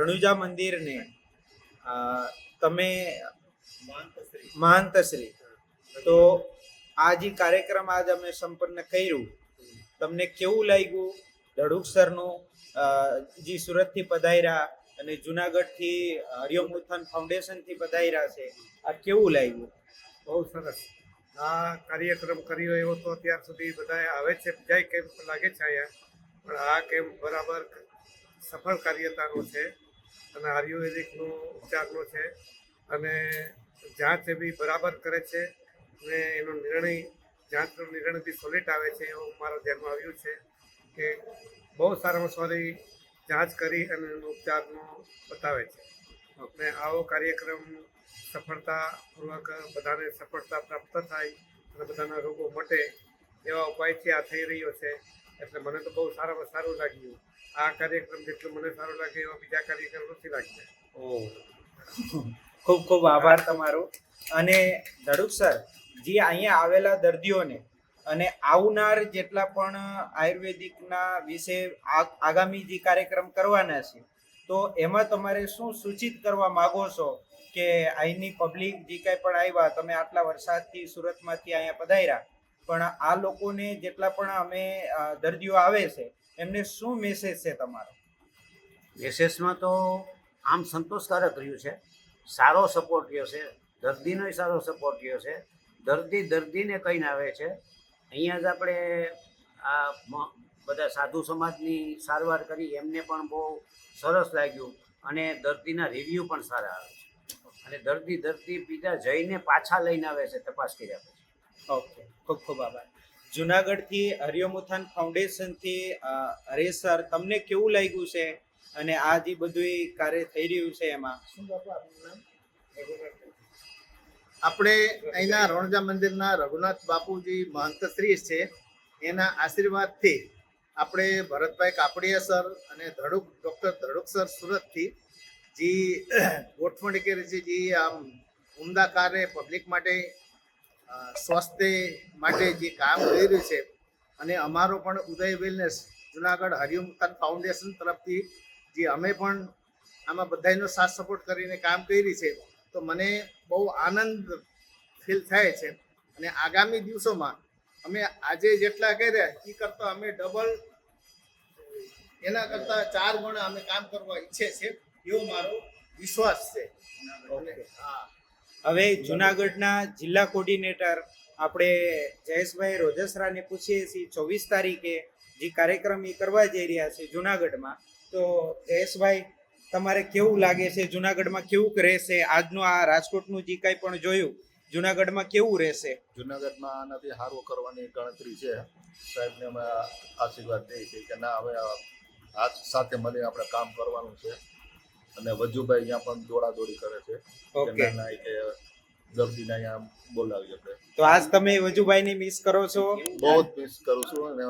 રણુજા મંદિરને તમે મહાંતશ્રી, તો આ જે કાર્યક્રમ આજ અમે સંપન્ન કર્યું, તમને કેવું લાગ્યું? ધડુક સરનું જે સુરતથી પધાર્યા અને જુનાગઢથી હરિઓમ ઉત્થાન ફાઉન્ડેશનથી પધાર્યા છે, આ કેવું લાગ્યું? બહુ સરસ. આ કાર્યક્રમ કર્યો એવો તો અત્યાર સુધી બધા આવે છે, બીજા કેમ્પ લાગે છે અહીંયા, પણ આ કેમ્પ બરાબર સફળ કાર્યતાનો છે અને આયુર્વેદિકનો ઉપચારનો છે અને જાંચ બી બરાબર કરે છે અને એનો નિર્ણય જાંચનો નિર્ણય બી સોલિડ આવે છે એવું મારા ધ્યાનમાં આવ્યું છે કે બહુ સારામાં સારી જાંચ કરી અને એનો ઉપચારનો બતાવે છે. અને આવો કાર્યક્રમ સફળતાપૂર્વક બધાને સફળતા પ્રાપ્ત થાય અને બધાના રોગો મટે એવા ઉપાયથી આ થઈ રહ્યો છે. એટલે મને તો બહુ સારામાં સારું લાગ્યું. આ કાર્યક્રમ જેટલું મને સારું લાગે એવા બીજા કાર્યક્રમ નથી લાગ્યા. ખૂબ ખૂબ આભાર તમારો. અને ધડુક સર, જે અહીંયા આવેલા દર્દીઓને અને આવનાર જેટલા પણ આયુર્વેદિકના વિશે આગામી જે કાર્યક્રમ કરવાના છે, તો એમાં તમારે શું સૂચિત કરવા માગો છો કે અહીંની પબ્લિક જે કાંઈ પણ આવ્યા, તમે આટલા વરસાદથી સુરતમાંથી અહીંયા પધાર્યા, પણ આ લોકોને જેટલા પણ અમે દર્દીઓ આવે છે એમને શું મેસેજ છે તમારો? મેસેજમાં તો આમ સંતોષકારક રહ્યું છે, સારો સપોર્ટ રહ્યો છે, દર્દીનો સારો સપોર્ટ રહ્યો છે. દર્દીને કહીને આવે છે. અહીંયા જ આપણે આ બધા સાધુ સમાજની સારવાર કરી, એમને પણ બહુ સરસ લાગ્યું અને દર્દીના રિવ્યૂ પણ સારા આવે છે અને દર્દી બીજા જઈને પાછા લઈને આવે છે તપાસ કર્યા પછી. ઓકે, ખૂબ ખૂબ આભાર. જુનાગઢથી હરિઓમ ઉત્થાન ફાઉન્ડેશનથી હરેશ સર, તમને કેવું લાગ્યું છે અને આ જે બધું કાર્ય થઈ રહ્યું છે એમાં? આપણે અહીંના રણુજા મંદિરના રઘુનાથ બાપુજી મહંતશ્રી છે, એના આશીર્વાદથી આપણે ભરતભાઈ કાપડિયા સર અને ડૉક્ટર ધડુક સર સુરતથી જે ગોઠવણી કરી છે, જે આમ ઉમદા કાર્ય પબ્લિક માટે સ્વાસ્થ્ય માટે જે કામ કરી રહ્યું છે, અને અમારો પણ ઉદય વેલનેસ જુનાગઢ હરિઓમ ઉત્થાન ફાઉન્ડેશન તરફથી જે અમે પણ આમાં બધાનો સાથ સપોર્ટ કરીને કામ કરી છે, તો મને બહુ આનંદ ફીલ થાય છે. અને આગામી દિવસોમાં અમે આજે જેટલા કર્યા એ કરતાં અમે ડબલ, એના કરતાં 4 ગણા અમે કામ કરવા ઈચ્છે છે એવો મારો વિશ્વાસ છે. હવે જુનાગઢના જિલ્લા કોર્ડિનેટર આપણે જયેશભાઈ રોજસરાને પૂછીએ છીએ, 24 તારીખે જે કાર્યક્રમ એ કરવા જઈ રહ્યા છે જુનાગઢમાં, તો જયેશભાઈ, તમારે કેવું લાગે છે? જુનાગઢમાં કેવું રહેશે? આજનું આ રાજકોટનું જે કાંઈ પણ જોયું, જુનાગઢમાં કેવું રહેશે? જુનાગઢમાં આનાથી સારું કરવાની ગણતરી છે. સાહેબને અમે આશીર્વાદ દઈએ છીએ કે ના, હવે હાથ સાથે મળીને આપણે કામ કરવાનું છે. અને વજુભાઈ અહીંયા પણ દોડાદોડી કરે છે કે દર્દીને અહીંયા બોલાવી આપણે. તો આજ તમે વજુભાઈને મિસ કરો છો? બહુ જ મિસ કરું છું અને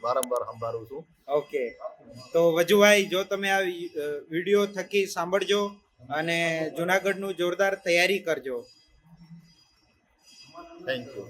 વારંવાર સંભાળું છું. ઓકે, તો વજુભાઈ, જો તમે આ વિડીયો થકી સાંભળજો અને જુનાગઢનું જોરદાર તૈયારી કરજો. Thank you.